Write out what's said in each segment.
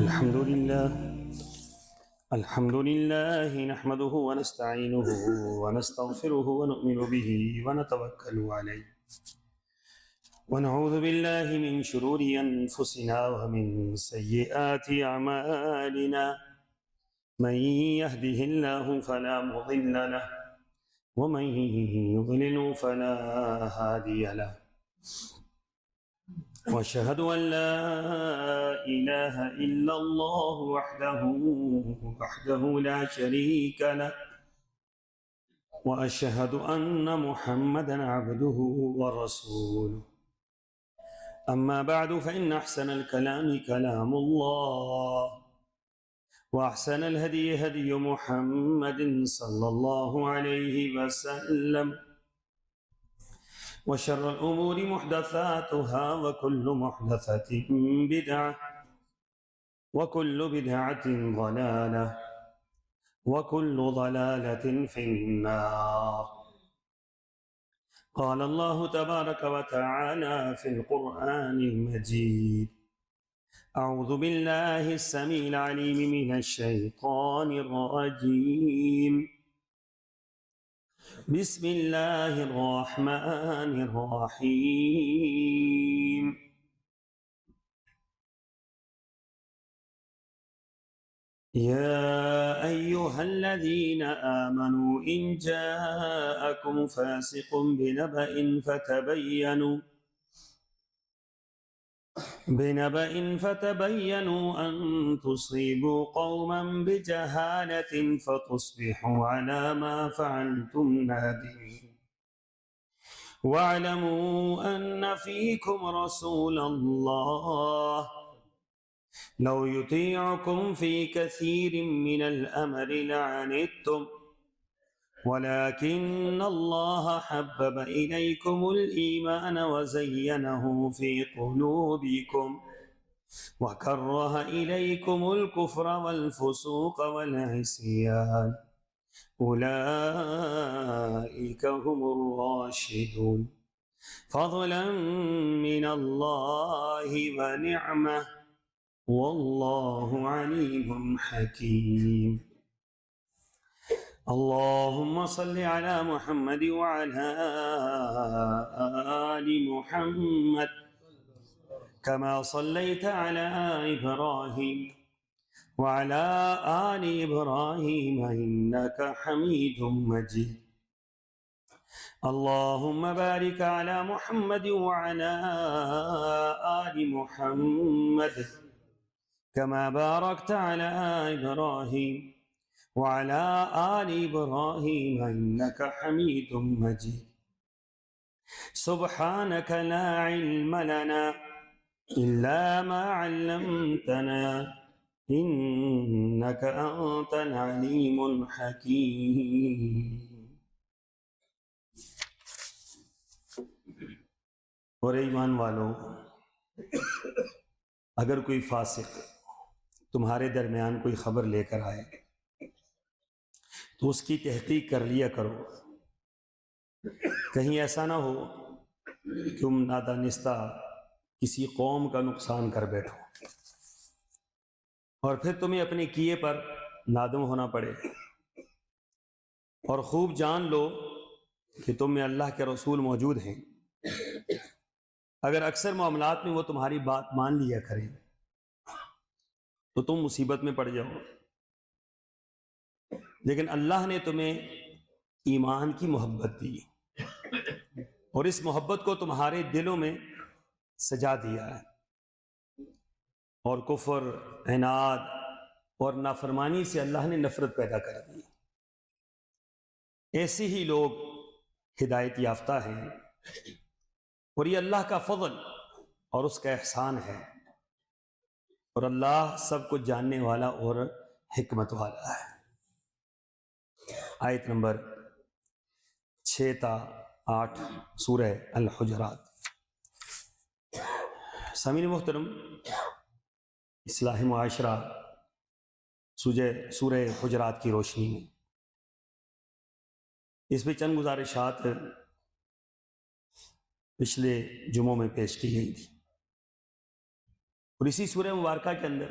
الحمد لله نحمده ونستعينه ونستغفره ونؤمن به ونتوكل عليه ونعوذ بالله من شرور أنفسنا ومن سيئات أعمالنا من يهده الله فلا مضل له ومن يضلل فلا هادي له وأشهد أن لا إله إلا الله وحده لا شريك له وأشهد أن محمدا عبده ورسوله أما بعد فإن أحسن الكلام كلام الله وأحسن الهدي هدي محمد صلى الله عليه وسلم وشر الأمور محدثاتها وكل محدثة بدعة وكل بدعة ضلالة وكل ضلالة في النار. قال الله تبارك وتعالى في القرآن المجيد: أعوذ بالله السميع العليم من الشيطان الرجيم. بسم الله الرحمن الرحيم. يا أيها الذين آمنوا إن جاءكم فاسق بنبأ فتبينوا أن تصيبوا قوما بجهالة فتصبحوا على ما فعلتم نادمين. واعلموا أن فيكم رسول الله لو يطيعكم في كثير من الأمر لعنتم ولكن الله حبب إليكم الإيمان وزينه في قلوبكم وكره إليكم الكفر والفسوق والعصيان أولئك هم الراشدون فضلا من الله ونعمة والله عليم حكيم. اللهم صل على محمد وعلى آل محمد كما صليت على إبراهيم وعلى آل إبراهيم إنك حميد مجيد. اللهم بارك على محمد وعلى آل محمد كما باركت على إبراهيم وعلى آل إبراهيم إنك حميد مجيد. سبحانك لا علم لنا إلا ما علمتنا إنك أنت العليم الحكيم. اور ایمان والو، اگر کوئی فاسق تمہارے درمیان کوئی خبر لے کر آئے تو اس کی تحقیق کر لیا کرو، کہیں ایسا نہ ہو کہ تم نادانستہ کسی قوم کا نقصان کر بیٹھو اور پھر تمہیں اپنے کیے پر نادم ہونا پڑے. اور خوب جان لو کہ تم میں اللہ کے رسول موجود ہیں. اگر اکثر معاملات میں وہ تمہاری بات مان لیا کریں تو تم مصیبت میں پڑ جاؤ، لیکن اللہ نے تمہیں ایمان کی محبت دی اور اس محبت کو تمہارے دلوں میں سجا دیا ہے، اور کفر، عناد اور نافرمانی سے اللہ نے نفرت پیدا کر دی. ایسے ہی لوگ ہدایت یافتہ ہیں، اور یہ اللہ کا فضل اور اس کا احسان ہے، اور اللہ سب کچھ جاننے والا اور حکمت والا ہے. آیت نمبر 6 تا 8 سورہ الحجرات. سامعین محترم، اصلاح معاشرہ سورہ حجرات کی روشنی میں اس میں چند گزارشات پچھلے جمعوں میں پیش کی گئی تھی، اور اسی سورہ مبارکہ کے اندر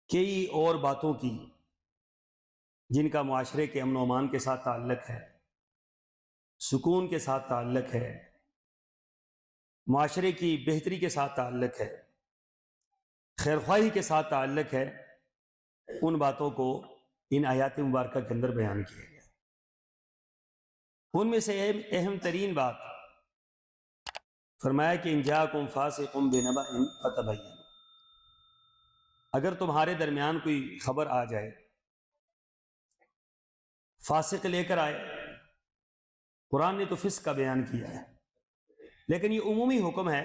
کئی اور باتوں کی جن کا معاشرے کے امن و امان کے ساتھ تعلق ہے، سکون کے ساتھ تعلق ہے، معاشرے کی بہتری کے ساتھ تعلق ہے، خیرخواہی کے ساتھ تعلق ہے، ان باتوں کو ان آیات مبارکہ کے اندر بیان کیا گیا۔ ان میں سے اہم ترین بات فرمایا کہ ان جاءکم فاسق بنبأ فتبینوا، اگر تمہارے درمیان کوئی خبر آ جائے، فاسق لے کر آئے، قرآن نے تو فسق کا بیان کیا ہے، لیکن یہ عمومی حکم ہے،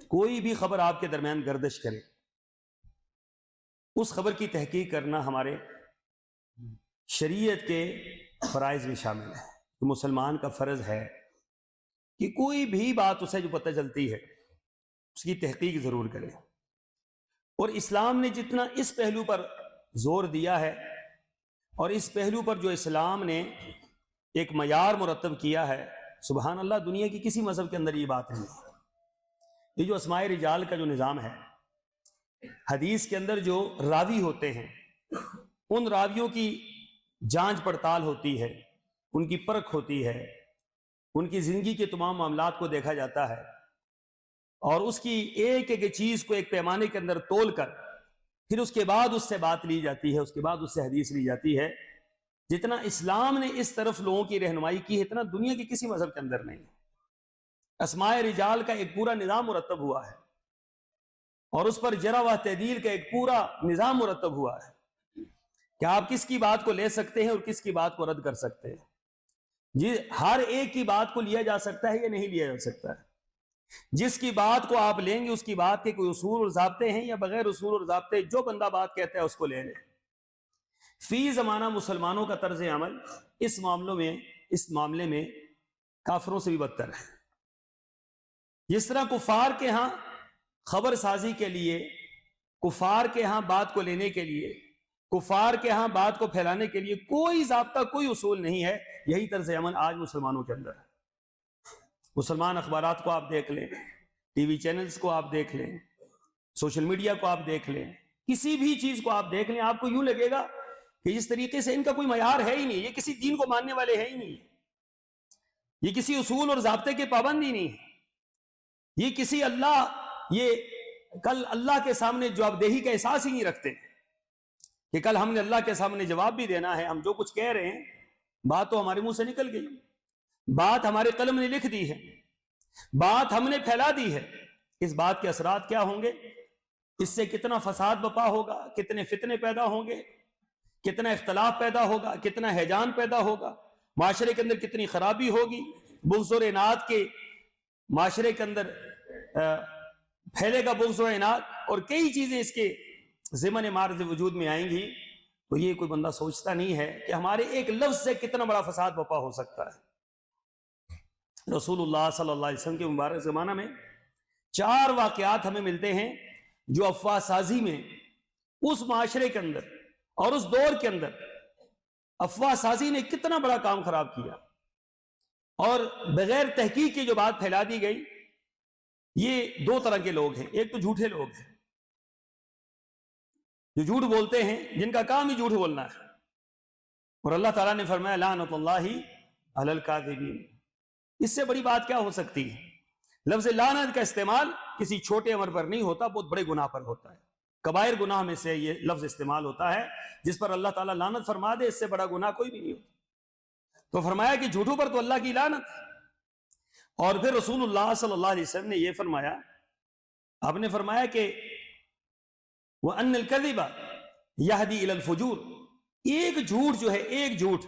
کوئی بھی خبر آپ کے درمیان گردش کرے، اس خبر کی تحقیق کرنا ہمارے شریعت کے فرائض میں شامل ہے۔ تو مسلمان کا فرض ہے کہ کوئی بھی بات اسے جو پتہ چلتی ہے اس کی تحقیق ضرور کرے، اور اسلام نے جتنا اس پہلو پر زور دیا ہے، اور اس پہلو پر جو اسلام نے ایک معیار مرتب کیا ہے، سبحان اللہ، دنیا کی کسی مذہب کے اندر یہ بات نہیں ہے۔ یہ جو اسماء رجال کا جو نظام ہے، حدیث کے اندر جو راوی ہوتے ہیں ان راویوں کی جانچ پڑتال ہوتی ہے، ان کی پرکھ ہوتی ہے، ان کی زندگی کے تمام معاملات کو دیکھا جاتا ہے، اور اس کی ایک ایک چیز کو ایک پیمانے کے اندر تول کر پھر اس کے بعد اس سے بات لی جاتی ہے، اس کے بعد اس سے حدیث لی جاتی ہے۔ جتنا اسلام نے اس طرف لوگوں کی رہنمائی کی ہے، اتنا دنیا کے کسی مذہب کے اندر نہیں۔ اسماء رجال کا ایک پورا نظام مرتب ہوا ہے، اور اس پر جرح و تعدیل کا ایک پورا نظام مرتب ہوا ہے کہ آپ کس کی بات کو لے سکتے ہیں اور کس کی بات کو رد کر سکتے ہیں۔ جی، ہر ایک کی بات کو لیا جا سکتا ہے یا نہیں لیا جا سکتا ہے؟ جس کی بات کو آپ لیں گے اس کی بات کے کوئی اصول اور ضابطے ہیں یا بغیر اصول اور ضابطے جو بندہ بات کہتا ہے اس کو لے لیں۔ فی زمانہ مسلمانوں کا طرز عمل اس معاملے میں کافروں سے بھی بدتر ہے۔ جس طرح کفار کے ہاں خبر سازی کے لیے، کفار کے ہاں بات کو لینے کے لیے، کفار کے ہاں بات کو پھیلانے کے لیے کوئی ضابطہ، کوئی اصول نہیں ہے، یہی طرز عمل آج مسلمانوں کے اندر ہے۔ مسلمان اخبارات کو آپ دیکھ لیں، ٹی وی چینلز کو آپ دیکھ لیں، سوشل میڈیا کو آپ دیکھ لیں، کسی بھی چیز کو آپ دیکھ لیں، آپ کو یوں لگے گا کہ جس طریقے سے ان کا کوئی معیار ہے ہی نہیں، یہ کسی دین کو ماننے والے ہیں ہی نہیں، یہ کسی اصول اور ضابطے کے پابند ہی نہیں، یہ کسی یہ کل اللہ کے سامنے جوابدہی کا احساس ہی نہیں رکھتے کہ کل ہم نے اللہ کے سامنے جواب بھی دینا ہے۔ ہم جو کچھ کہہ رہے ہیں، بات تو ہمارے منہ سے نکل گئی، بات ہمارے قلم نے لکھ دی ہے، بات ہم نے پھیلا دی ہے، اس بات کے اثرات کیا ہوں گے، اس سے کتنا فساد بپا ہوگا، کتنے فتنے پیدا ہوں گے، کتنا اختلاف پیدا ہوگا، کتنا ہیجان پیدا ہوگا، معاشرے کے اندر کتنی خرابی ہوگی، بغض اور عناد کے معاشرے کے اندر پھیلے گا بغض و عناد، اور کئی چیزیں اس کے ضمن معرض وجود میں آئیں گی۔ تو یہ کوئی بندہ سوچتا نہیں ہے کہ ہمارے ایک لفظ سے کتنا بڑا فساد بپا ہو سکتا ہے۔ رسول اللہ صلی اللہ علیہ وسلم کے مبارک زمانہ میں 4 واقعات ہمیں ملتے ہیں جو افواہ سازی میں اس معاشرے کے اندر اور اس دور کے اندر افواہ سازی نے کتنا بڑا کام خراب کیا، اور بغیر تحقیق کی جو بات پھیلا دی گئی۔ یہ 2 طرح کے لوگ ہیں، ایک تو جھوٹے لوگ ہیں جو جھوٹ بولتے ہیں، جن کا کام ہی جھوٹ بولنا ہے، اور اللہ تعالیٰ نے فرمایا لعنت اللہ علی الکاذبین۔ اس سے بڑی بات کیا ہو سکتی ہے؟ لفظ لعنت کا استعمال کسی چھوٹے امر پر نہیں ہوتا، بہت بڑے گناہ پر ہوتا ہے، کبائر گناہ میں سے یہ لفظ استعمال ہوتا ہے، جس پر اللہ تعالیٰ لعنت فرما دے، اس سے بڑا گناہ کوئی بھی نہیں ہوتا۔ تو فرمایا کہ جھوٹوں پر تو اللہ کی لعنت ہے۔ اور پھر رسول اللہ صلی اللہ علیہ وسلم نے یہ فرمایا، آپ نے فرمایا کہ وَأَنَّ الْكَذِبَ يَهْدِي إِلَى الْفُجُورِ، ایک جھوٹ جو ہے، ایک جھوٹ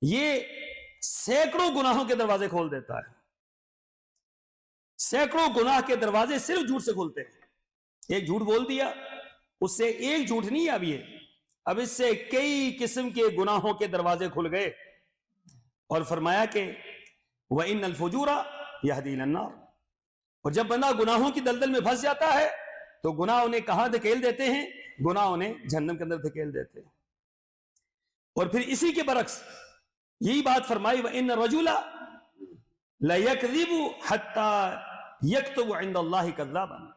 یہ سینکڑوں گناہوں کے دروازے کھول دیتا ہے۔ سینکڑوں گناہ کے دروازے صرف جھوٹ سے کھولتے ہیں۔ ایک جھوٹ بول دیا، اس سے ایک جھوٹ نہیں، اب اس سے کئی قسم کے گناہوں کے دروازے کھل گئے، اور فرمایا کہ وَإِنَّ الْفُجُورَ يَهْدِي إِلَى النَّارِ، اور جب بندہ گناہوں کی دلدل میں پھنس جاتا ہے تو گناہ انہیں کہاں دھکیل دیتے ہیں؟ گناہ انہیں جہنم کے اندر دھکیل دیتے ہیں۔ اور پھر اسی کے برعکس یہی بات فرمائی وَإِنَّ الرَّجُلَ لَيَكْذِبُ حَتَّى يَكْتُبُ عِندَ اللَّهِ كَذَّابًا،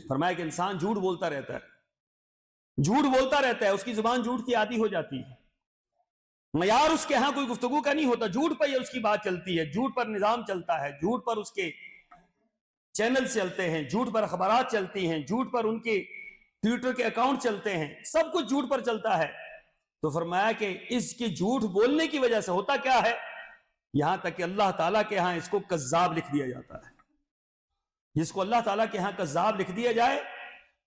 فرمایا کہ انسان جھوٹ بولتا رہتا ہے، جھوٹ بولتا رہتا ہے، اس کی زبان جھوٹ کی عادی ہو جاتی ہے، معیار اس کے ہاں کوئی گفتگو کا نہیں ہوتا، جھوٹ پر اس کی بات چلتی ہے، جھوٹ پر نظام چلتا ہے، جھوٹ پر اس کے چینل چلتے ہیں، جھوٹ پر خبرات چلتی ہیں، جھوٹ پر ان کے ٹویٹر کے اکاؤنٹ چلتے ہیں، سب کچھ جھوٹ پر چلتا ہے۔ تو فرمایا کہ اس کے جھوٹ بولنے کی وجہ سے ہوتا کیا ہے، یہاں تک کہ اللہ تعالیٰ کے ہاں اس کو کذاب لکھ دیا جاتا ہے۔ جس کو اللہ تعالیٰ کے ہاں کذاب لکھ دیا جائے،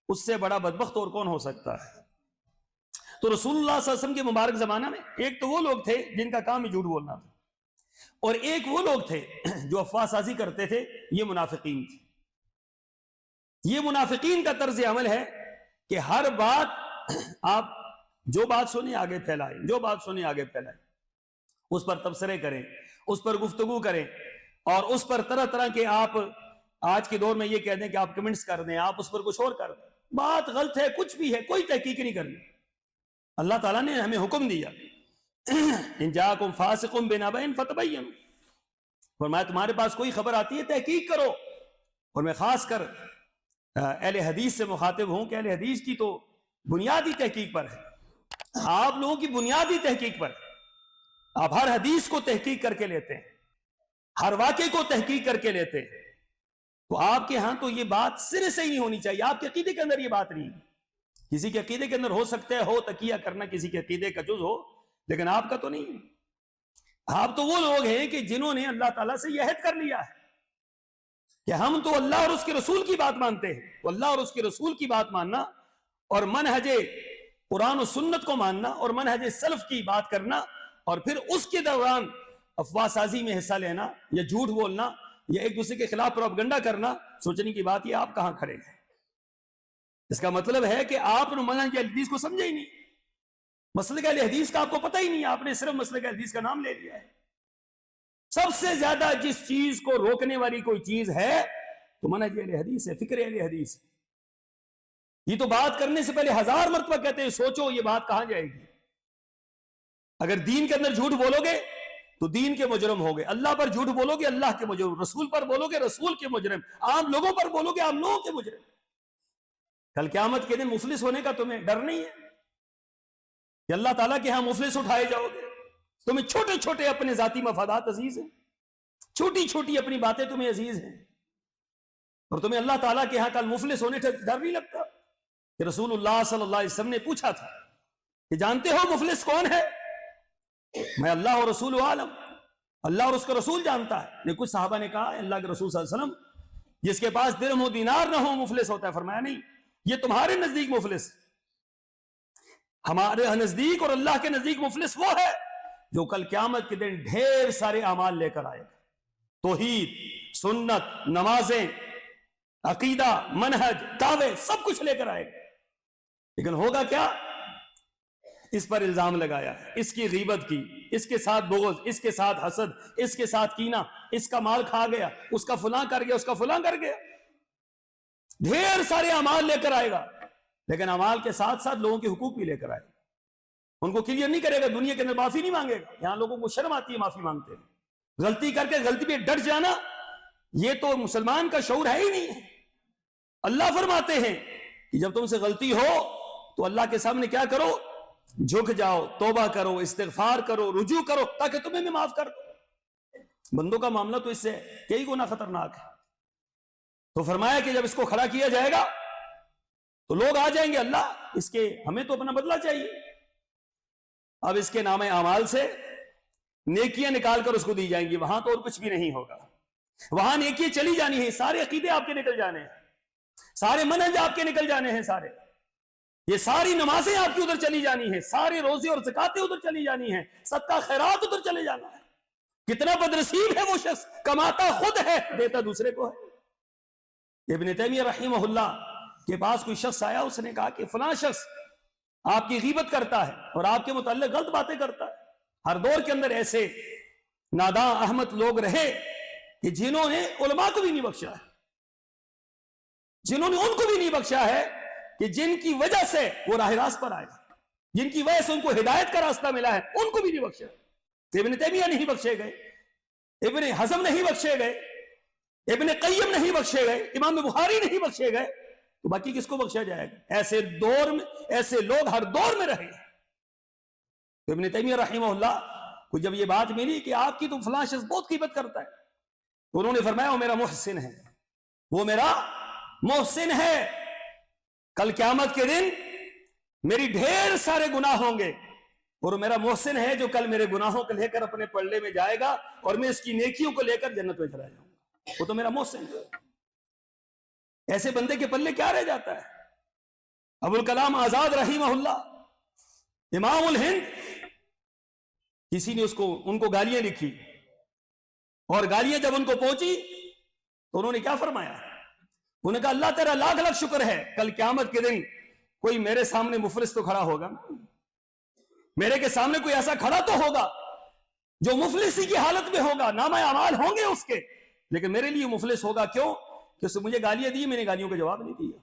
اس سے بڑا بدبخت اور کون ہو سکتا ہے؟ تو رسول اللہ صلی اللہ علیہ وسلم کے مبارک زمانہ میں ایک تو وہ لوگ تھے جن کا کام ہی جھوٹ بولنا تھا، اور ایک وہ لوگ تھے جو افواہ سازی کرتے تھے، یہ منافقین تھے۔ یہ منافقین کا طرز عمل ہے کہ ہر بات آپ جو بات سنیں آگے پھیلائیں، جو بات سنیں آگے پھیلائیں، اس پر تبصرے کریں، اس پر گفتگو کریں، اور اس پر طرح طرح کے آپ آج کے دور میں یہ کہہ دیں کہ آپ کمنٹس کر دیں، آپ اس پر کچھ اور کر دیں، بات غلط ہے، کچھ بھی ہے، کوئی تحقیق نہیں کرنی۔ اللہ تعالیٰ نے ہمیں حکم دیا ان جاءکم فاسق بنبأ فتبینوا، فرمایا تمہارے پاس کوئی خبر آتی ہے تحقیق کرو۔ اور میں خاص کر اہل حدیث سے مخاطب ہوں کہ اہل حدیث کی تو بنیادی تحقیق پر ہے، آپ لوگوں کی بنیادی تحقیق پر ہے، آپ ہر حدیث کو تحقیق کر کے لیتے ہیں، ہر واقعے کو تحقیق کر کے لیتے ہیں، تو آپ کے ہاں تو یہ بات سرے سے ہی نہیں ہونی چاہیے، آپ کے عقیدے کے اندر یہ بات نہیں ہے۔ کسی کے عقیدے کے اندر ہو سکتا ہے ہو تقیہ کرنا کسی کے عقیدے کا جز ہو، لیکن آپ کا تو نہیں۔ آپ تو وہ لوگ ہیں کہ جنہوں نے اللہ تعالیٰ سے یہ عہد کر لیا ہے کہ ہم تو اللہ اور اس کے رسول کی بات مانتے ہیں۔ تو اللہ اور اس کے رسول کی بات ماننا اور منہج قرآن و سنت کو ماننا اور منہج سلف کی بات کرنا، اور پھر اس کے دوران افواہ سازی میں حصہ لینا یا جھوٹ بولنا یا ایک دوسرے کے خلاف پروپیگنڈا کرنا، سوچنے کی بات یہ آپ کہاں کھڑے ہیں؟ اس کا مطلب ہے کہ آپ نے منہج اہل حدیث کو سمجھے ہی نہیں، مسلک اہل حدیث کا آپ کو پتہ ہی نہیں، آپ نے صرف مسلک اہل حدیث کا نام لے لیا ہے۔ سب سے زیادہ جس چیز کو روکنے والی کوئی چیز ہے تو منہج اہل حدیث ہے، فکر اہل حدیث ہے۔ یہ تو بات کرنے سے پہلے 1000 مرتبہ کہتے ہیں سوچو یہ بات کہاں جائے گی۔ اگر دین کے اندر جھوٹ بولو گے تو دین کے مجرم ہوگے، اللہ پر جھوٹ بولو گے اللہ کے مجرم، رسول پر بولو گے رسول کے مجرم، عام لوگوں پر بولو گے عام لوگوں کے مجرم۔ کل قیامت کے دن مفلس ہونے کا تمہیں ڈر نہیں ہے کہ اللہ تعالیٰ کے ہاں مفلس اٹھائے جاؤ گے؟ تمہیں چھوٹے چھوٹے اپنے ذاتی مفادات عزیز ہیں، چھوٹی چھوٹی اپنی باتیں تمہیں عزیز ہیں، اور تمہیں اللہ تعالیٰ کے ہاں کل مفلس ہونے سے ڈر نہیں لگتا؟ کہ رسول اللہ صلی اللہ علیہ وسلم نے پوچھا تھا کہ جانتے ہو مفلس کون ہے؟ میں اللہ اور رسول عالم، اللہ اور اس کا رسول جانتا ہے۔ کچھ صحابہ نے کہا اللہ کے رسول صلی اللہ علیہ وسلم جس کے پاس درہم و دینار نہ ہو مفلس ہوتا ہے۔ فرمایا نہیں، یہ تمہارے نزدیک مفلس، ہمارے نزدیک اور اللہ کے نزدیک مفلس وہ ہے جو کل قیامت کے دن ڈھیر سارے اعمال لے کر آئے گا، توحید، سنت، نمازیں، عقیدہ، منہج، دعوے، سب کچھ لے کر آئے گا، لیکن ہوگا کیا؟ اس پر الزام لگایا، اس کی غیبت کی، اس کے ساتھ بغض، اس کے ساتھ حسد، اس کے ساتھ کینہ، اس کا مال کھا گیا، اس کا فلاں کر گیا، اس کا فلاں کر گیا، ڈھیر سارے اعمال لے کر آئے گا، لیکن اعمال کے ساتھ ساتھ لوگوں کے حقوق بھی لے کر آئے گا۔ ان کو کلیئر نہیں کرے گا، دنیا کے اندر معافی نہیں مانگے گا۔ یہاں لوگوں کو شرم آتی ہے معافی مانگتے ہیں، غلطی کر کے غلطی پہ ڈٹ جانا یہ تو مسلمان کا شعور ہے ہی نہیں ہے۔ اللہ فرماتے ہیں کہ جب تم سے غلطی ہو تو اللہ کے سامنے کیا کرو؟ جھک جاؤ، توبہ کرو، استغفار کرو، رجوع کرو، تاکہ تمہیں میں معاف کر دوں۔ بندوں کا معاملہ تو اس سے کئی گنا خطرناک ہے۔ تو فرمایا کہ جب اس کو کھڑا کیا جائے گا تو لوگ آ جائیں گے، اللہ اس کے ہمیں تو اپنا بدلہ چاہیے۔ اب اس کے نام اعمال سے نیکیاں نکال کر اس کو دی جائیں گی، وہاں تو اور کچھ بھی نہیں ہوگا، وہاں نیکیاں چلی جانی ہیں، سارے عقیدے آپ کے نکل جانے ہیں، سارے منہج آپ کے نکل جانے ہیں، سارے یہ ساری نمازیں آپ کی ادھر چلی جانی ہیں، سارے روزے اور زکاتیں ادھر چلی جانی ہیں، صدقہ خیرات ادھر چلے جانا ہے۔ کتنا بدنصیب ہے وہ شخص، کماتا خود ہے دیتا دوسرے کو ہے۔ ابن تیمیہ رحمہ اللہ کے پاس کوئی شخص آیا، اس نے کہا کہ فلاں شخص آپ کی غیبت کرتا ہے اور آپ کے متعلق غلط باتیں کرتا ہے۔ ہر دور کے اندر ایسے ناداں احمد لوگ رہے کہ جنہوں نے علماء کو بھی نہیں بخشا ہے، جنہوں نے ان کو بھی نہیں بخشا ہے، کہ جن کی وجہ سے وہ راہ راست پر آئے، جن کی وجہ سے ان کو ہدایت کا راستہ ملا ہے، ان کو بھی نہیں بخشا۔ ابن تیمیہ نہیں بخشے گئے، ابن حزم نہیں بخشے گئے، ابن قیم نہیں بخشے گئے، امام بخاری نہیں بخشے گئے، تو باقی کس کو بخشا جائے گا؟ ایسے دور میں ایسے لوگ ہر دور میں رہے. ابن تیمیہ رحمہ اللہ کو جب یہ بات ملی کہ آپ کی تو فلاں شخص بہت غیبت کرتا ہے، تو انہوں نے فرمایا وہ میرا محسن ہے، وہ میرا محسن ہے. کل قیامت کے دن میری ڈھیر سارے گناہ ہوں گے، اور میرا محسن ہے جو کل میرے گناہوں کو لے کر اپنے پلڑے میں جائے گا اور میں اس کی نیکیوں کو لے کر جنت میں چلا جاؤں گا. وہ تو میرا محسن ہے. ایسے بندے کے پلے کیا رہ جاتا ہے؟ ابو الکلام آزاد رحمہ اللہ امام الہند، کسی نے ان کو گالیاں لکھی، اور گالیاں جب ان کو پہنچی تو انہوں نے کیا فرمایا؟ انہوں نے کہا اللہ تیرا لاکھ لاکھ شکر ہے، کل قیامت کے دن کوئی میرے سامنے مفلس تو کھڑا ہوگا، میرے کے سامنے کوئی ایسا کھڑا تو ہوگا جو مفلسی کی حالت میں ہوگا، نامہ اعمال ہوں گے اس کے، لیکن میرے لیے مفلس ہوگا. کیوں؟ کہ اس نے مجھے گالیاں دی، میں نے گالیوں کا جواب نہیں دیا.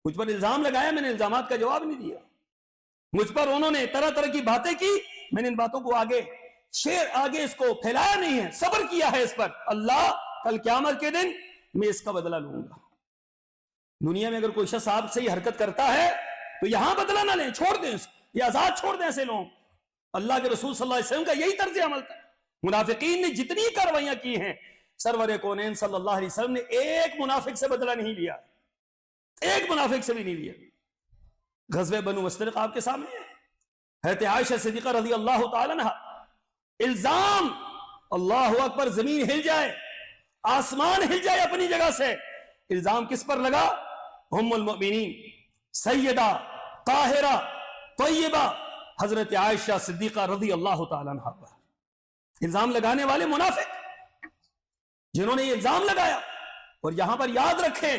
مجھ پر الزام لگایا، میں نے الزامات کا جواب نہیں دیا. مجھ پر انہوں نے طرح طرح کی باتیں کی، میں نے ان باتوں کو آگے اس کو پھیلایا نہیں ہے، صبر کیا ہے اس پر. اللہ کل قیامت کے دن میں اس کا بدلہ لوں گا. دنیا میں اگر کوئی شخص آپ سے یہ حرکت کرتا ہے تو یہاں بدلہ نہ لیں، چھوڑ دیں اس کو، یہ آزاد چھوڑ دیں ایسے لوگ. اللہ کے رسول صلی اللہ علیہ وسلم کا یہی طرز عمل تھا. منافقین نے جتنی کاروائیاں کی ہیں، سرور کونین صلی اللہ علیہ وسلم نے ایک منافق سے بدلہ نہیں لیا، ایک منافق سے بھی نہیں لیا. غزوہ بنو مستلق آپ کے سامنے ہے. حضرت عائشہ صدیقہ رضی اللہ تعالی عنہ، الزام، اللہ اکبر، زمین ہل جائے، آسمان ہل جائے اپنی جگہ سے، الزام کس پر لگا؟ ام المؤمنین سیدہ طاہرہ طیبہ حضرت عائشہ صدیقہ رضی اللہ تعالی عنہ پر. الزام لگانے والے منافق جنہوں نے یہ الزام لگایا. اور یہاں پر یاد رکھیں،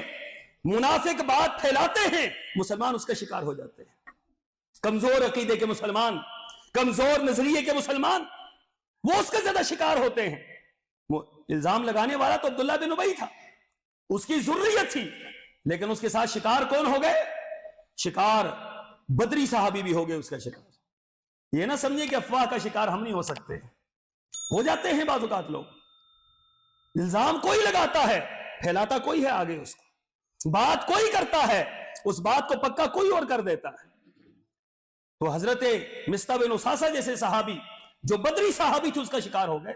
منافق بات پھیلاتے ہیں، مسلمان اس کا شکار ہو جاتے ہیں. کمزور عقیدے کے مسلمان، کمزور نظریے کے مسلمان، وہ اس کا زیادہ شکار ہوتے ہیں. وہ الزام لگانے والا تو عبداللہ بن ابی تھا، اس کی ذریت تھی، لیکن اس کے ساتھ شکار کون ہو گئے؟ شکار بدری صحابی بھی ہو گئے اس کا شکار. یہ نہ سمجھے کہ افواہ کا شکار ہم نہیں ہو سکتے، ہو جاتے ہیں بعض اوقات لوگ. الزام کوئی لگاتا ہے، پھیلاتا کوئی ہے آگے، اس کو بات کوئی کرتا ہے، اس بات کو پکا کوئی اور کر دیتا ہے. تو حضرت مصطح بن اساسہ جیسے صحابی جو بدری صحابی تھے اس کا شکار ہو گئے.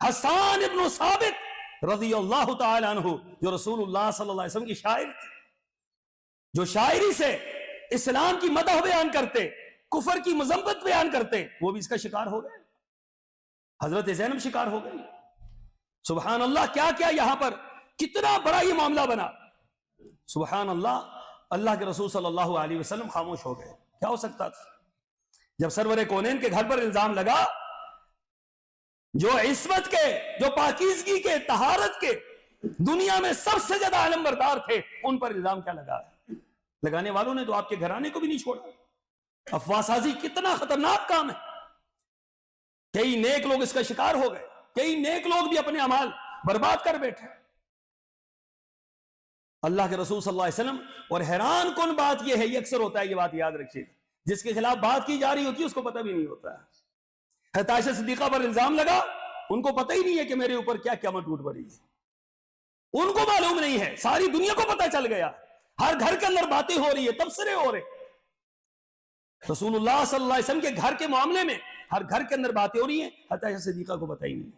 حسان ابن ثابت رضی اللہ تعالی عنہ جو رسول اللہ صلی اللہ علیہ وسلم کی شاعر تھے، جو شاعری سے اسلام کی مدح بیان کرتے، کفر کی مذمت بیان کرتے، وہ بھی اس کا شکار ہو گئے. حضرت زینب شکار ہو گئی. سبحان اللہ، کیا کیا یہاں پر کتنا بڑا یہ معاملہ بنا. سبحان اللہ، اللہ کے رسول صلی اللہ علیہ وسلم خاموش ہو گئے. کیا ہو سکتا تھا؟ جب سرور کونین کے گھر پر الزام لگا، جو عصمت کے، جو پاکیزگی کے، طہارت کے، دنیا میں سب سے زیادہ علم بردار تھے، ان پر الزام کیا لگا؟ لگانے والوں نے تو آپ کے گھرانے کو بھی نہیں چھوڑا. افواہ سازی کتنا خطرناک کام ہے. کئی نیک لوگ اس کا شکار ہو گئے، کئی نیک لوگ بھی اپنے اعمال برباد کر بیٹھے. اللہ کے رسول صلی اللہ علیہ وسلم، اور حیران کن بات یہ ہے، یہ اکثر ہوتا ہے، یہ بات یاد رکھیے، جس کے خلاف بات کی جا رہی ہوتی ہے اس کو پتہ بھی نہیں ہوتا ہے. حضرت عائشہ صدیقہ پر الزام لگا، ان کو پتہ ہی نہیں ہے کہ میرے اوپر کیا قیامت ٹوٹ پڑی ہے. ان کو معلوم نہیں ہے، ساری دنیا کو پتہ چل گیا، ہر گھر کے اندر باتیں ہو رہی ہے، تبصرے ہو رہے. رسول اللہ صلی اللہ علیہ وسلم کے گھر کے معاملے میں ہر گھر کے اندر باتیں ہو رہی ہیں، حضرت عائشہ صدیقہ کو پتہ ہی نہیں.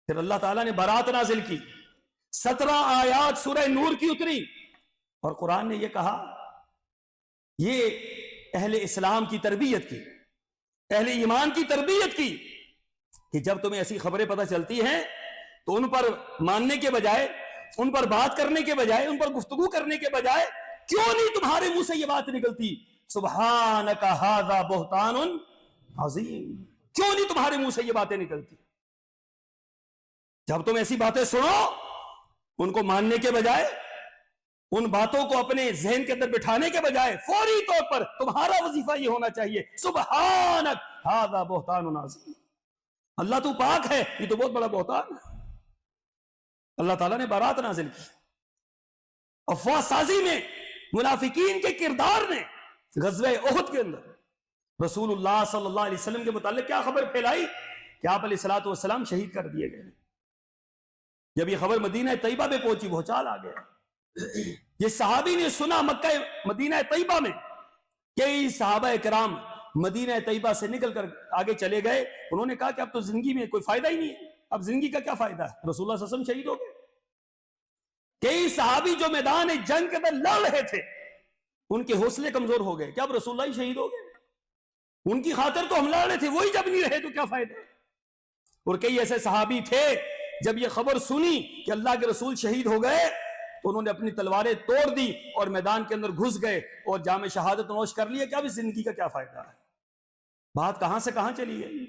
پھر اللہ تعالیٰ نے برات نازل کی، 17 آیات سورہ نور کی اتری، اور قرآن نے یہ کہا، یہ اہل اسلام کی تربیت کی، اہل ایمان کی تربیت کی، کہ جب تمہیں ایسی خبریں پتہ چلتی ہیں تو ان پر ماننے کے بجائے، ان پر بات کرنے کے بجائے، ان پر گفتگو کرنے کے بجائے، کیوں نہیں تمہارے منہ سے یہ بات نکلتی، سبحانک ھذا بہتان عظیم؟ کیوں نہیں تمہارے منہ سے یہ باتیں نکلتی؟ جب تم ایسی باتیں سنو، ان کو ماننے کے بجائے، ان باتوں کو اپنے ذہن کے اندر بٹھانے کے بجائے، فوری طور پر تمہارا وظیفہ یہ ہونا چاہیے، سبحانک ھذا بہتان عظیم، اللہ تو پاک ہے، یہ تو بہت بڑا بہتان ہے. اللہ تعالیٰ نے برات نازل کی. افواہ سازی میں منافقین کے کردار نے غزوہ احد کے اندر رسول اللہ صلی اللہ علیہ وسلم کے متعلق کیا خبر پھیلائی کہ آپ علیہ الصلوۃ والسلام شہید کر دیے گئے. جب یہ خبر مدینہ طیبہ میں پہنچی، بھوچال آ گیا. یہ صحابی نے سنا مکہ مدینہ طیبہ میں کئی صحابہ کرام مدینہ طیبہ سے نکل کر آگے چلے گئے. انہوں نے کہا کہ اب تو زندگی میں کوئی فائدہ ہی نہیں ہے, اب زندگی کا کیا فائدہ ہے, رسول اللہ صلی اللہ علیہ وسلم شہید ہو گئے. کئی صحابی جو میدان جنگ کے اندر لڑ رہے تھے ان کے حوصلے کمزور ہو گئے کہ اب رسول اللہ ہی شہید ہو گئے, ان کی خاطر تو ہم لڑ رہے تھے, وہی جب نہیں رہے تو کیا فائدہ. اور کئی ایسے صحابی تھے جب یہ خبر سنی کہ اللہ کے رسول شہید ہو گئے تو انہوں نے اپنی تلواریں توڑ دی اور میدان کے اندر گھس گئے اور جام شہادت نوش کر لیا کہ اب اس زندگی کا کیا فائدہ ہے. بات کہاں سے کہاں چلی گئی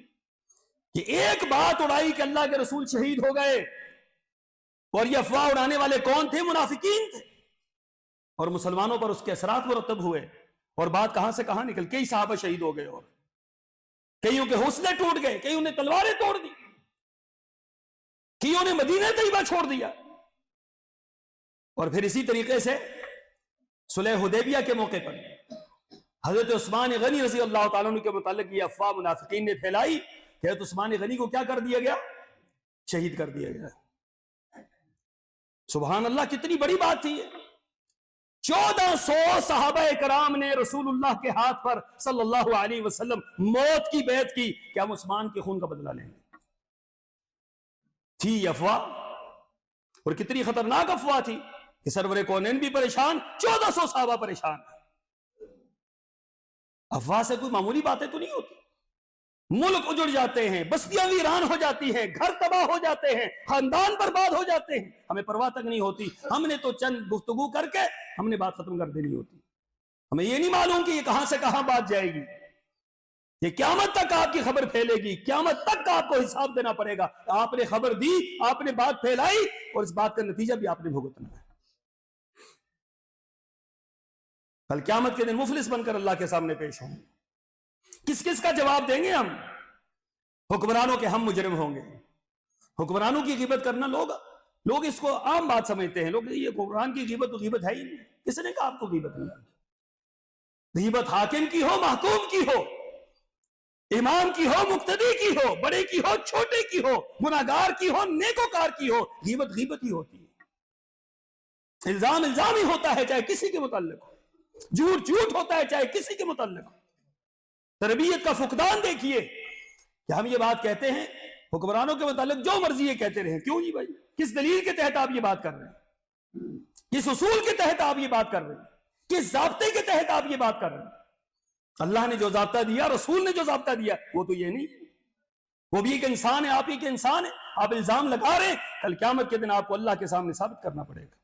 کہ ایک بات اڑائی کہ اللہ کے رسول شہید ہو گئے, اور یہ افواہ اڑانے والے کون تھے؟ منافقین تھے, اور مسلمانوں پر اس کے اثرات مرتب ہوئے, اور بات کہاں سے کہاں نکل. کئی صحابہ شہید ہو گئے اور کئیوں کے حوصلے ٹوٹ گئے, کئیوں نے تلواریں توڑ دی, کئیوں نے مدینہ طیبہ چھوڑ دیا. اور پھر اسی طریقے سے صلح حدیبیہ کے موقع پر حضرت عثمان غنی رضی اللہ تعالیٰ عنہ کے متعلق یہ افواہ منافقین نے پھیلائی کہ حضرت عثمان غنی کو کیا کر دیا گیا؟ شہید کر دیا گیا. سبحان اللہ, کتنی بڑی بات تھی. 1400 صحابہ کرام نے رسول اللہ کے ہاتھ پر صلی اللہ علیہ وسلم موت کی بیعت کی کہ ہم عثمان کے خون کا بدلہ لیں گے. تھی افواہ, اور کتنی خطرناک افواہ تھی کہ سرور کونین بھی پریشان, 1400 صحابہ پریشان. افواہ سے کوئی معمولی باتیں تو نہیں ہوتی. ملک اجڑ جاتے ہیں, بستیاں ویران ہو جاتی ہیں, گھر تباہ ہو جاتے ہیں, خاندان برباد ہو جاتے ہیں, ہمیں پرواہ تک نہیں ہوتی. ہم نے تو چند گفتگو کر کے ہم نے بات ختم کر دینی ہوتی. ہمیں یہ نہیں معلوم کہ یہ کہاں سے کہاں بات جائے گی. یہ قیامت تک آپ کی خبر پھیلے گی, قیامت تک آپ کو حساب دینا پڑے گا. آپ نے خبر دی, آپ نے بات پھیلائی, اور اس بات کا نتیجہ بھی آپ نے بھگتنا ہے. کل قیامت کے دن مفلس بن کر اللہ کے سامنے پیش ہوں گے. کس کس کا جواب دیں گے ہم؟ حکمرانوں کے ہم مجرم ہوں گے. حکمرانوں کی غیبت کرنا لوگ اس کو عام بات سمجھتے ہیں. لوگ یہ حکمران کی غیبت تو غیبت ہے ہی نہیں. کس نے کہا آپ کو غیبت نہیں؟ غیبت حاکم کی ہو, محکوم کی ہو, امام کی ہو, مقتدی کی ہو, بڑے کی ہو, چھوٹے کی ہو, گناہگار کی ہو, نیکوکار کی ہو, غیبت غیبت ہی ہوتی ہے. الزام ہی ہوتا ہے چاہے کسی کے متعلق ہو, جھوٹ ہوتا ہے چاہے کسی کے متعلق ہو. تربیت کا فقدان دیکھیے کہ ہم یہ بات کہتے ہیں حکمرانوں کے متعلق جو مرضی یہ کہتے رہیں. کیوں جی بھائی؟ کس دلیل کے تحت آپ یہ بات کر رہے ہیں؟ کس اصول کے تحت آپ یہ بات کر رہے ہیں؟ کس ضابطے کے تحت آپ یہ بات کر رہے ہیں؟ اللہ نے جو ضابطہ دیا, رسول نے جو ضابطہ دیا, وہ تو یہ نہیں. وہ بھی ایک انسان ہے, آپ ہی کے انسان ہے. آپ الزام لگا رہے ہیں, کل قیامت کے دن آپ کو اللہ کے سامنے ثابت کرنا پڑے گا.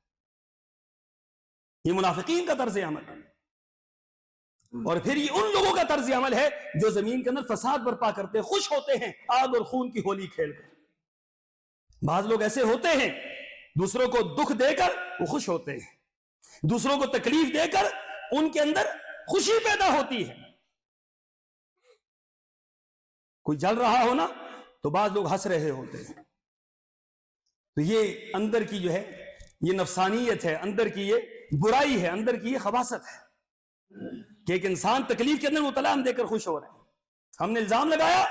یہ منافقین کا طرز عمل ہے. اور پھر یہ ان لوگوں کا طرز عمل ہے جو زمین کے اندر فساد برپا کرتے, خوش ہوتے ہیں آگ اور خون کی ہولی کھیل کر. بعض لوگ ایسے ہوتے ہیں دوسروں کو دکھ دے کر وہ خوش ہوتے ہیں, دوسروں کو تکلیف دے کر ان کے اندر خوشی پیدا ہوتی ہے. کوئی جل رہا ہو نا تو بعض لوگ ہنس رہے ہوتے ہیں. تو یہ اندر کی جو ہے یہ نفسانیت ہے, اندر کی یہ برائی ہے, اندر کی یہ خباثت ہے کہ ایک انسان تکلیف کے اندر مبتلا ہم دیکھ کر خوش ہو رہے ہیں. ہم نے الزام لگایا,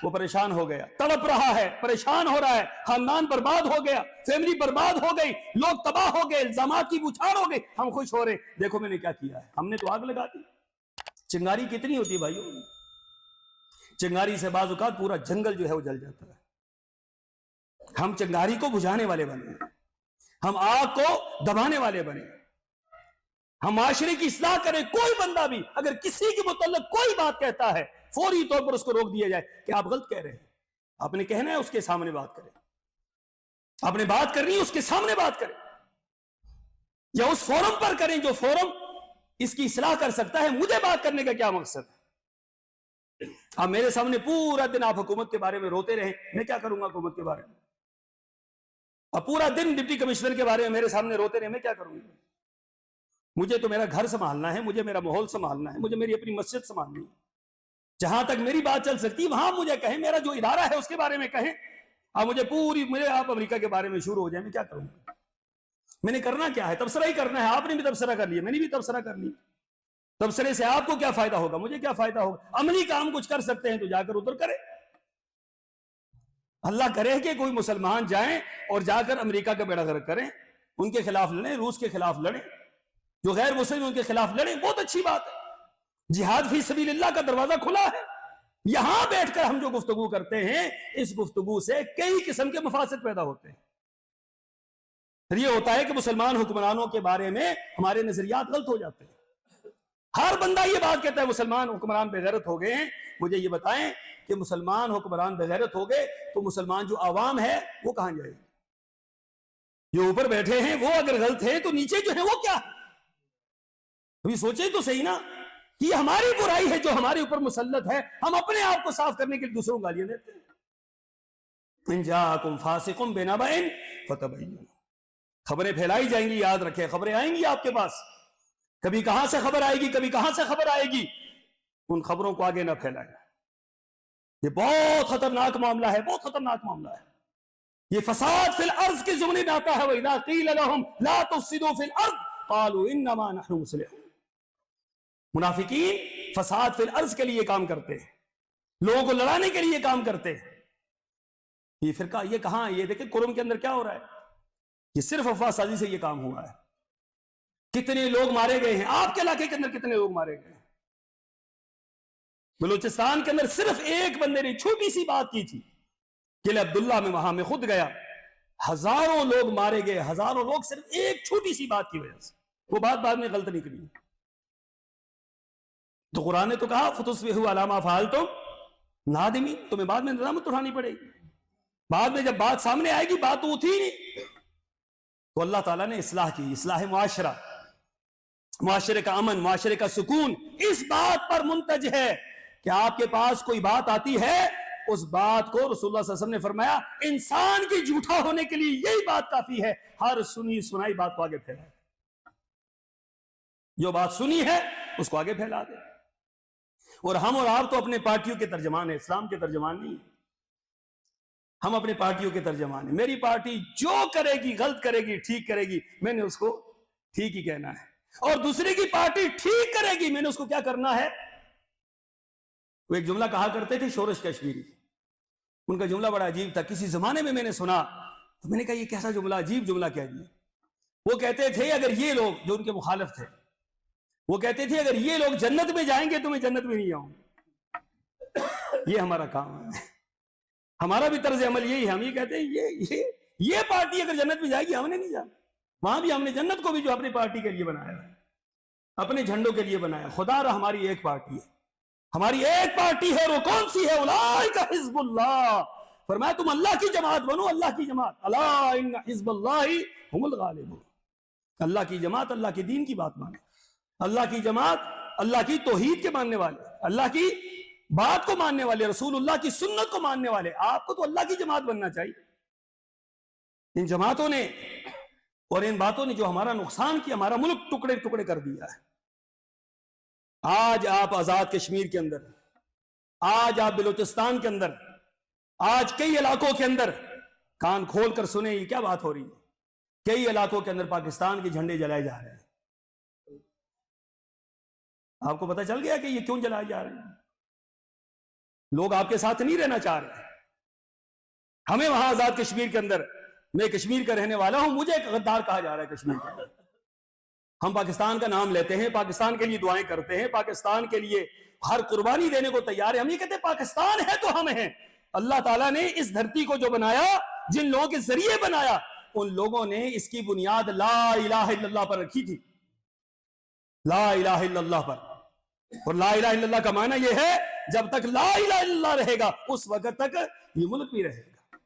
وہ پریشان ہو گیا, تڑپ رہا ہے, پریشان ہو رہا ہے, خاندان برباد ہو گیا, فیملی برباد ہو گئی, لوگ تباہ ہو گئے, الزامات کی بوچھار ہو گئی, ہم خوش ہو رہے. دیکھو میں نے کیا کیا ہے, ہم نے تو آگ لگا دی. چنگاری کتنی ہوتی ہے بھائیو؟ چنگاری سے بعض اوقات پورا جنگل جو ہے وہ جل جاتا ہے. ہم چنگاری کو بجھانے والے بنے, ہم آگ کو دبانے والے بنے, ہم معاشرے کی اصلاح کریں. کوئی بندہ بھی اگر کسی کے متعلق کوئی بات کہتا ہے فوری طور پر اس کو روک دیا جائے کہ آپ غلط کہہ رہے ہیں, آپ نے کہنا ہے اس کے سامنے بات کریں, آپ نے بات کرنی ہے اس کے سامنے بات کریں, یا اس فورم پر کریں جو فورم اس کی اصلاح کر سکتا ہے. مجھے بات کرنے کا کیا مقصد ہے؟ آپ میرے سامنے پورا دن آپ حکومت کے بارے میں روتے رہیں, میں کیا کروں گا حکومت کے بارے میں؟ آپ پورا دن ڈپٹی کمشنر کے بارے میں میرے سامنے روتے رہیں, میں کیا کروں گا؟ مجھے تو میرا گھر سنبھالنا ہے, مجھے میرا ماحول سنبھالنا ہے, مجھے میری اپنی مسجد سنبھالنی ہے. جہاں تک میری بات چل سکتی وہاں مجھے کہیں, میرا جو ادارہ ہے اس کے بارے میں کہیں. آپ مجھے آپ امریکہ کے بارے میں شروع ہو جائیں, میں کیا کروں گا؟ میں نے کرنا کیا ہے؟ تبصرہ ہی کرنا ہے. آپ نے بھی تبصرہ کر لیا, میں نے بھی تبصرہ کر لی. تبصرے سے آپ کو کیا فائدہ ہوگا, مجھے کیا فائدہ ہوگا؟ عملی کام کچھ کر سکتے ہیں تو جا کر ادھر کریں. اللہ کرے کہ کوئی مسلمان جائیں اور جا کر امریکہ کا بیڑا غرق کریں. ان کے خلاف لڑیں، روس کے خلاف لڑیں، جو غیر مسلم ان کے خلاف لڑیں، بہت اچھی بات ہے، جہاد فی سبیل اللہ کا دروازہ کھلا ہے۔ یہاں بیٹھ کر ہم جو گفتگو کرتے ہیں، اس گفتگو سے کئی قسم کے مفاسد پیدا ہوتے ہیں۔ یہ ہوتا ہے کہ مسلمان حکمرانوں کے بارے میں ہمارے نظریات غلط ہو جاتے ہیں۔ ہر بندہ یہ بات کہتا ہے مسلمان حکمران بے غیرت ہو گئے ہیں۔ مجھے یہ بتائیں کہ مسلمان حکمران بے غیرت ہو گئے تو مسلمان جو عوام ہے وہ کہاں جائے گی؟ جو اوپر بیٹھے ہیں وہ اگر غلط ہیں تو نیچے جو ہیں وہ کیا؟ ابھی سوچیں تو صحیح نا، یہ ہماری برائی ہے جو ہمارے اوپر مسلط ہے، ہم اپنے آپ کو صاف کرنے کے لیے دوسروں کو گالیاں دیتے ہیں۔ ان جاءکم فاسق بنبأ فتبینوا، خبریں پھیلائی جائیں گی، یاد رکھیں، خبریں آئیں گی آپ کے پاس، کبھی کہاں سے خبر آئے گی، کبھی کہاں سے خبر آئے گی، ان خبروں کو آگے نہ پھیلائیں۔ یہ بہت خطرناک معاملہ ہے، بہت خطرناک معاملہ ہے۔ یہ فساد فی الارض کے زمرے میں آتا ہے۔ وَإِذَا قِيلَ لَهُمْ لَا تُفْسِدُوا فِي الْأَرْضِ قَالُوا إِنَّمَا نَحْنُ مُصْلِحُونَ۔ منافقین فساد فی الارض کے لیے کام کرتے ہیں، لوگوں کو لڑانے کے لیے کام کرتے ہیں۔ یہ فرقہ یہ کہاں ہے؟ یہ دیکھیں قرم کے اندر کیا ہو رہا ہے، یہ صرف افواہ سازی سے یہ کام ہوا ہے۔ کتنے لوگ مارے گئے ہیں، آپ کے علاقے کے اندر کتنے لوگ مارے گئے ہیں؟ بلوچستان کے اندر صرف ایک بندے نے چھوٹی سی بات کی تھی، قلعہ عبداللہ میں، وہاں میں خود گیا، ہزاروں لوگ مارے گئے، ہزاروں لوگ صرف ایک چھوٹی سی بات کی وجہ سے۔ وہ بات بعد میں غلط نکلی تو قرآن نے تو کہا فَتُصْبِحُوا عَلَىٰ مَا فَعَلْتُمْ نَادِمِينَ، تمہیں بعد میں ندامت اٹھانی پڑے گی۔ بعد میں جب بات سامنے آئے گی، بات تو تھی نہیں، تو اللہ تعالیٰ نے اصلاح کی، اصلاح معاشرہ، معاشرے کا امن، معاشرے کا سکون اس بات پر منتج ہے کہ آپ کے پاس کوئی بات آتی ہے، اس بات کو رسول اللہ صلی اللہ علیہ وسلم نے فرمایا انسان کی جھوٹا ہونے کے لیے یہی بات کافی ہے، ہر سنی سنائی بات کو آگے پھیلائے، جو بات سنی ہے اس کو آگے پھیلا دے۔ اور ہم اور آپ تو اپنے پارٹیوں کے ترجمان ہیں، اسلام کے ترجمان نہیں، ہم اپنے پارٹیوں کے ترجمان ہیں۔ میری پارٹی جو کرے گی، غلط کرے گی، ٹھیک کرے گی، میں نے اس کو ٹھیک ہی کہنا ہے، اور دوسرے کی پارٹی ٹھیک کرے گی، میں نے اس کو کیا کرنا ہے۔ وہ ایک جملہ کہا کرتے تھے شورش کشمیری، ان کا جملہ بڑا عجیب تھا، کسی زمانے میں نے سنا تو میں نے کہا یہ کیسا جملہ، عجیب جملہ کہہ دیا۔ وہ کہتے تھے اگر یہ لوگ جو ان کے مخالف تھے، وہ کہتے تھے اگر یہ لوگ جنت میں جائیں گے تو میں جنت میں نہیں آؤں گا۔ یہ ہمارا کام ہے، ہمارا بھی طرز عمل یہی ہے، ہم یہ کہتے ہیں یہ پارٹی اگر جنت میں جائے گی ہم نے نہیں جانا۔ وہاں بھی ہم نے جنت کو بھی جو اپنی پارٹی کے لیے بنایا ہے، اپنے جھنڈوں کے لیے بنایا۔ خدا را ہماری ایک پارٹی ہے، ہماری ایک پارٹی ہے، وہ کون سی ہے؟ اولئک حزب اللہ، فرمایا تم اللہ کی جماعت بنو، اللہ کی جماعت، الا ان حزب اللہ هم الغالبون۔ اللہ کی جماعت اللہ کے دین کی بات مانے، اللہ کی جماعت اللہ کی توحید کے ماننے والے، اللہ کی بات کو ماننے والے، رسول اللہ کی سنت کو ماننے والے۔ آپ کو تو اللہ کی جماعت بننا چاہیے۔ ان جماعتوں نے اور ان باتوں نے جو ہمارا نقصان کیا، ہمارا ملک ٹکڑے ٹکڑے کر دیا ہے۔ آج آپ آزاد کشمیر کے اندر، آج آپ بلوچستان کے اندر، آج کئی علاقوں کے اندر کان کھول کر سنیں یہ کیا بات ہو رہی ہے۔ کئی علاقوں کے اندر پاکستان کے جھنڈے جلائے جا رہے ہیں۔ آپ کو پتہ چل گیا کہ یہ کیوں جلائے جا رہے ہیں؟ لوگ آپ کے ساتھ نہیں رہنا چاہ رہے۔ ہمیں وہاں آزاد کشمیر کے اندر، میں کشمیر کا رہنے والا ہوں، مجھے ایک غدار کہا جا رہا ہے کشمیر کا۔ ہم پاکستان کا نام لیتے ہیں، پاکستان کے لیے دعائیں کرتے ہیں، پاکستان کے لیے ہر قربانی دینے کو تیار ہے۔ ہم یہ کہتے ہیں پاکستان ہے تو ہم ہیں۔ اللہ تعالیٰ نے اس دھرتی کو جو بنایا، جن لوگوں کے ذریعے بنایا، ان لوگوں نے اس کی بنیاد لا الہ الا اللہ پر رکھی تھی، لا الہ الا اللہ پر۔ اور لا الہ الا اللہ کا معنی یہ ہے جب تک لا الہ الا اللہ رہے گا اس وقت تک یہ ملک بھی رہے گا۔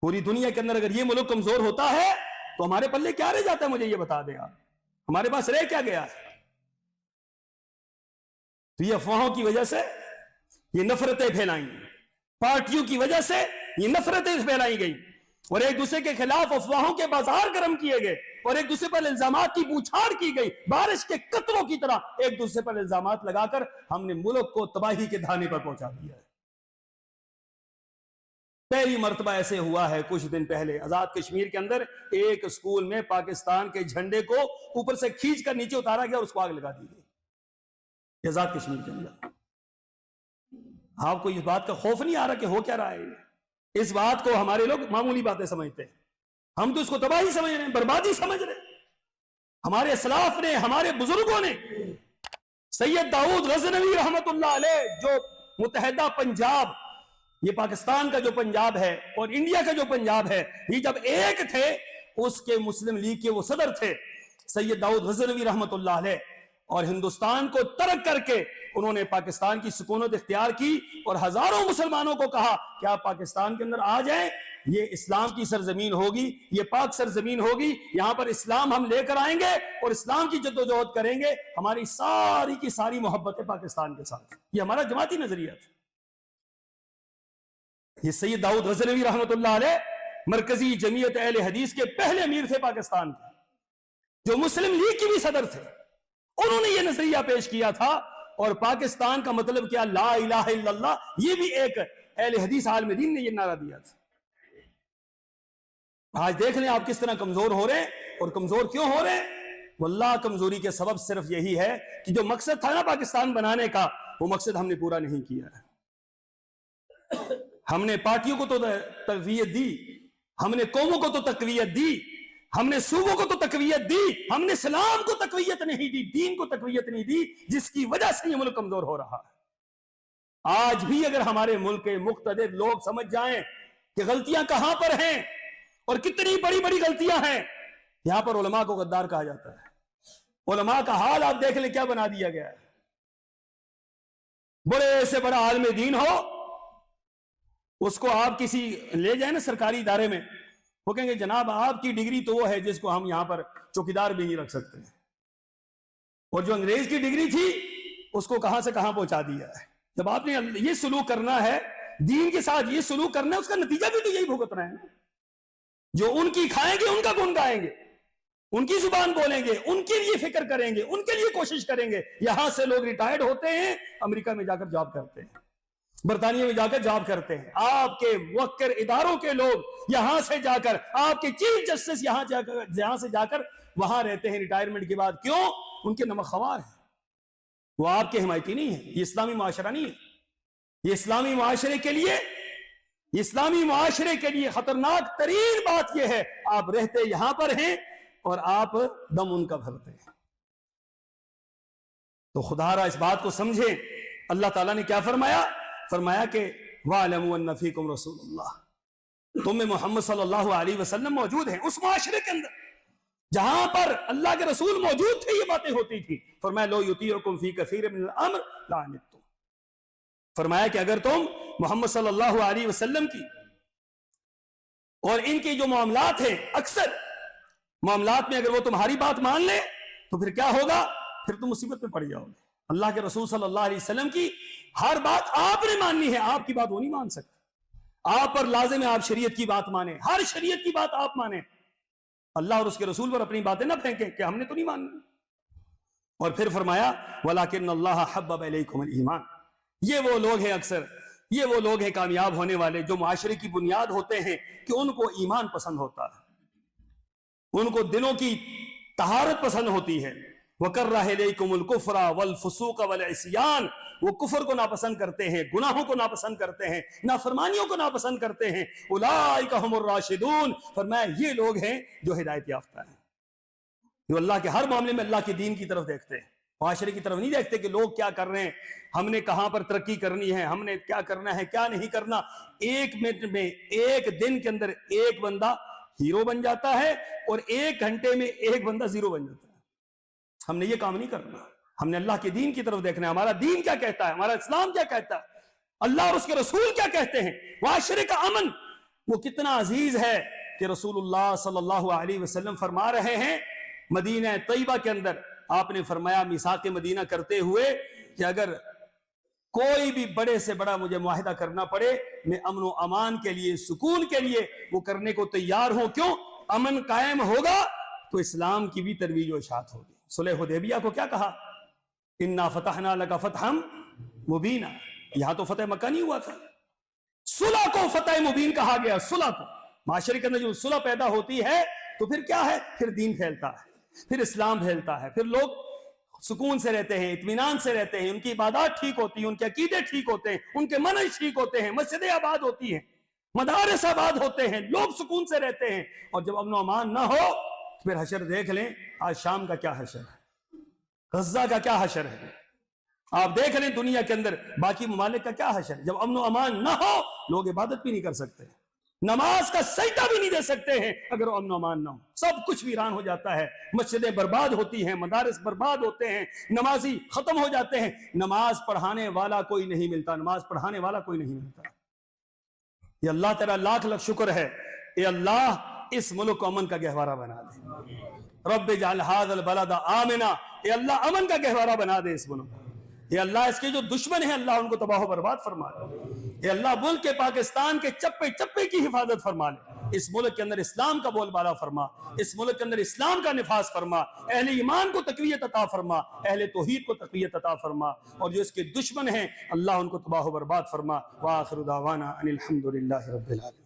پوری دنیا کے اندر اگر یہ ملک کمزور ہوتا ہے تو ہمارے پلے کیا رہ جاتا ہے؟ مجھے یہ بتا دیں آپ، ہمارے پاس رہ کیا گیا ہے؟ تو یہ افواہوں کی وجہ سے یہ نفرتیں پھیلائیں، پارٹیوں کی وجہ سے یہ نفرتیں پھیلائی گئی، اور ایک دوسرے کے خلاف افواہوں کے بازار گرم کیے گئے، اور ایک دوسرے پر الزامات کی بوچھاڑ کی گئی، بارش کے قطروں کی طرح ایک دوسرے پر الزامات لگا کر ہم نے ملک کو تباہی کے دہانے پر پہنچا دیا ہے۔ پہلی مرتبہ ایسے ہوا ہے کچھ دن پہلے آزاد کشمیر کے اندر، ایک اسکول میں پاکستان کے جھنڈے کو اوپر سے کھینچ کر نیچے اتارا گیا اور اس کو آگ لگا دی گئی آزاد کشمیر کے اندر۔ آپ کو اس بات کا خوف نہیں آ رہا کہ ہو کیا رہا ہے؟ اس بات کو ہمارے لوگ معمولی باتیں سمجھتے ہیں، ہم تو اس کو تباہی سمجھ رہے ہیں، بربادی سمجھ رہے ہیں۔ ہمارے اسلاف نے، ہمارے بزرگوں نے، سید داؤد غزنوی رحمت اللہ علیہ، جو متحدہ پنجاب، یہ پاکستان کا جو پنجاب ہے اور انڈیا کا جو پنجاب ہے، یہ جب ایک تھے، اس کے مسلم لیگ کے وہ صدر تھے سید داؤد غزنوی رحمت اللہ علیہ، اور ہندوستان کو ترک کر کے انہوں نے پاکستان کی سکونت اختیار کی اور ہزاروں مسلمانوں کو کہا کہ آپ پاکستان کے اندر آ جائیں، یہ اسلام کی سرزمین ہوگی، یہ پاک سرزمین ہوگی، یہاں پر اسلام ہم لے کر آئیں گے اور اسلام کی جدوجہد کریں گے، ہماری ساری کی ساری محبت ہے پاکستان کے ساتھ۔ یہ ہمارا جماعتی نظریہ تھا۔ یہ سید داؤد غزنوی رحمت اللہ علیہ مرکزی جمعیت اہل حدیث کے پہلے امیر تھے پاکستان کے، جو مسلم لیگ کی بھی صدر تھے، انہوں نے یہ نظریہ پیش کیا تھا، اور پاکستان کا مطلب کیا، لا الہ الا اللہ، یہ بھی ایک اہل حدیث عالم دین نے یہ نعرہ دیا تھا۔ آج دیکھ لیں آپ کس طرح کمزور ہو رہے ہیں، اور کمزور کیوں ہو رہے ہیں؟ واللہ کمزوری کے سبب صرف یہی ہے کہ جو مقصد تھا نا پاکستان بنانے کا، وہ مقصد ہم نے پورا نہیں کیا ہے۔ ہم نے پارٹیوں کو تو تقویت دی، ہم نے قوموں کو تو تقویت دی، ہم نے صوبوں کو تو تقویت دی، ہم نے اسلام کو تقویت نہیں دی، دین کو تقویت نہیں دی، جس کی وجہ سے یہ ملک کمزور ہو رہا ہے۔ آج بھی اگر ہمارے ملک کے مقتدر لوگ سمجھ جائیں کہ غلطیاں کہاں پر ہیں اور کتنی بڑی بڑی غلطیاں ہیں، یہاں پر علماء کو غدار کہا جاتا ہے۔ علماء کا حال آپ دیکھ لیں کیا بنا دیا گیا ہے۔ بڑے سے بڑا عالم دین ہو، اس کو آپ کسی لے جائیں نا سرکاری ادارے میں، وہ کہیں گے جناب آپ کی ڈگری تو وہ ہے جس کو ہم یہاں پر چوکیدار بھی نہیں رکھ سکتے، اور جو انگریز کی ڈگری تھی اس کو کہاں سے کہاں پہنچا دیا ہے۔ جب آپ نے یہ سلوک کرنا ہے، دین کے ساتھ یہ سلوک کرنا ہے، اس کا نتیجہ بھی تو یہی بھگتنا ہے۔ جو ان کی کھائیں گے ان کا گن گائیں گے، ان کی زبان بولیں گے، ان کے لیے فکر کریں گے، ان کے لیے کوشش کریں گے۔ یہاں سے لوگ ریٹائرڈ ہوتے ہیں، امریکہ میں جا کر جاب کرتے ہیں، برطانیہ میں جا کر جاب کرتے ہیں۔ آپ کے موقر اداروں کے لوگ یہاں سے جا کر، آپ کے چیف جسٹس یہاں سے جا کر وہاں رہتے ہیں ریٹائرمنٹ کے بعد۔ کیوں؟ ان کے نمک خوار ہیں، وہ آپ کے حمایتی نہیں ہے۔ یہ اسلامی معاشرہ نہیں ہے۔ یہ اسلامی معاشرے کے لیے خطرناک ترین بات یہ ہے، آپ رہتے یہاں پر ہیں اور آپ دم ان کا بھرتے ہیں۔ تو خدا را اس بات کو سمجھیں۔ اللہ تعالیٰ نے کیا فرمایا؟ فرمایا کہ وَاعْلَمُوا أَنَّ فِيكُمْ رَسُولَ اللَّهِ، تم میں محمد صلی اللہ علیہ وسلم موجود ہیں۔ اس معاشرے کے اندر جہاں پر اللہ کے رسول موجود تھے یہ باتیں ہوتی تھی۔ فرمایا لو یطیعکم فی کثیر من الامر لعنتم، فرمایا کہ اگر تم محمد صلی اللہ علیہ وسلم کی اور ان کی جو معاملات ہیں، اکثر معاملات میں اگر وہ تمہاری بات مان لیں تو پھر کیا ہوگا؟ پھر تم مصیبت میں پڑ جاؤ گے۔ اللہ کے رسول صلی اللہ علیہ وسلم کی ہر بات آپ نے ماننی ہے، آپ کی بات وہ نہیں مان سکتے۔ آپ پر لازم ہے آپ شریعت کی بات مانیں، ہر شریعت کی بات آپ مانیں، اللہ اور اس کے رسول پر اپنی باتیں نہ پھینکیں کہ ہم نے تو نہیں ماننی۔ اور پھر فرمایا وَلَكِنَّ اللَّهَ حَبَّبَ إِلَيْكُمُ الْإِيمَانَ، یہ وہ لوگ ہیں، اکثر یہ وہ لوگ ہیں کامیاب ہونے والے، جو معاشرے کی بنیاد ہوتے ہیں کہ ان کو ایمان پسند ہوتا ہے، ان کو دلوں کی طہارت پسند ہوتی ہے۔ وَكَرَّهَ إِلَيْكُمُ الْكُفْرَ وَالْفُسُوقَ وَالْعِصْيَانَ، وہ کفر کو ناپسند کرتے ہیں، گناہوں کو ناپسند کرتے ہیں، نافرمانیوں کو ناپسند کرتے ہیں۔ اولئک هم الراشدون، فرمایا یہ لوگ ہیں جو ہدایت یافتہ ہیں، جو اللہ کے ہر معاملے میں اللہ کے دین کی طرف دیکھتے ہیں، معاشرے کی طرف نہیں دیکھتے کہ لوگ کیا کر رہے ہیں، ہم نے کہاں پر ترقی کرنی ہے، ہم نے کیا کرنا ہے کیا نہیں کرنا۔ ایک منٹ میں، ایک دن کے اندر ایک بندہ ہیرو بن جاتا ہے اور ایک گھنٹے میں ایک بندہ زیرو بن جاتا ہے۔ ہم نے یہ کام نہیں کرنا، ہم نے اللہ کے دین کی طرف دیکھنا ہے، ہمارا دین کیا کہتا ہے، ہمارا اسلام کیا کہتا ہے، اللہ اور اس کے رسول کیا کہتے ہیں۔ معاشرے کا امن وہ کتنا عزیز ہے کہ رسول اللہ صلی اللہ علیہ وسلم فرما رہے ہیں مدینہ طیبہ کے اندر، آپ نے فرمایا میثاق مدینہ کرتے ہوئے کہ اگر کوئی بھی بڑے سے بڑا مجھے معاہدہ کرنا پڑے، میں امن و امان کے لیے، سکون کے لیے وہ کرنے کو تیار ہوں۔ کیوں؟ امن قائم ہوگا تو اسلام کی بھی ترویج و اشاعت ہوگی۔ صلح حدیبیہ کو کیا کہا؟ انا فتحنا لک فتحا مبینا، یہاں تو فتح مکہ نہیں ہوا تھا، صلح کو فتح مبین کہا گیا۔ صلح کو، معاشرے کے اندر جو صلح پیدا ہوتی ہے تو پھر کیا ہے؟ پھر دین پھیلتا ہے، پھر اسلام پھیلتا ہے، پھر لوگ سکون سے رہتے ہیں، اطمینان سے رہتے ہیں، ان کی عبادات ٹھیک ہوتی ہیں، ان کے عقیدے ٹھیک ہوتے ہیں، ان کے منہج ٹھیک ہوتے ہیں، مسجدیں آباد ہوتی ہیں۔ مدارس آباد ہوتے ہیں، لوگ سکون سے رہتے ہیں، اور جب امن و امان نہ ہو پھر حشر دیکھ لیں، آج شام کا کیا حشر ہے، غزہ کا کیا حشر ہے، آپ دیکھ لیں دنیا کے اندر باقی ممالک کا کیا حشر ہے۔ جب امن و امان نہ ہو لوگ عبادت بھی نہیں کر سکتے، نماز کا سجدہ بھی نہیں دے سکتے ہیں اگر وہ امن و امان نہ ہو، سب کچھ ویران ہو جاتا ہے، مسجدیں برباد ہوتی ہیں، مدارس برباد ہوتے ہیں، نمازی ختم ہو جاتے ہیں، نماز پڑھانے والا کوئی نہیں ملتا، نماز پڑھانے والا کوئی نہیں ملتا۔ یہ اللہ تیرا لاکھ لاکھ شکر ہے، اے اللہ اس ملک کو امن کا گہوارہ بنا دے، رب اجعل ھذا البلد آمنا، اے اللہ امن کا گہوارہ بنا دے اس ملک کو، اے اللہ اس کے جو دشمن ہیں اللہ ان کو تباہ و برباد فرما دے، اے اللہ ملک کے پاکستان کے چپے چپے کی حفاظت فرما لے، اس ملک کے اندر اسلام کا بول بالا فرما، اس ملک کے اندر اسلام کا نفاذ فرما، اہل ایمان کو تقویت عطا فرما، اہل توحید کو تقویت عطا فرما، اور جو اس کے دشمن ہیں اللہ ان کو تباہ و برباد فرما۔ وآخر دعوانا ان الحمد للہ رب العالمین۔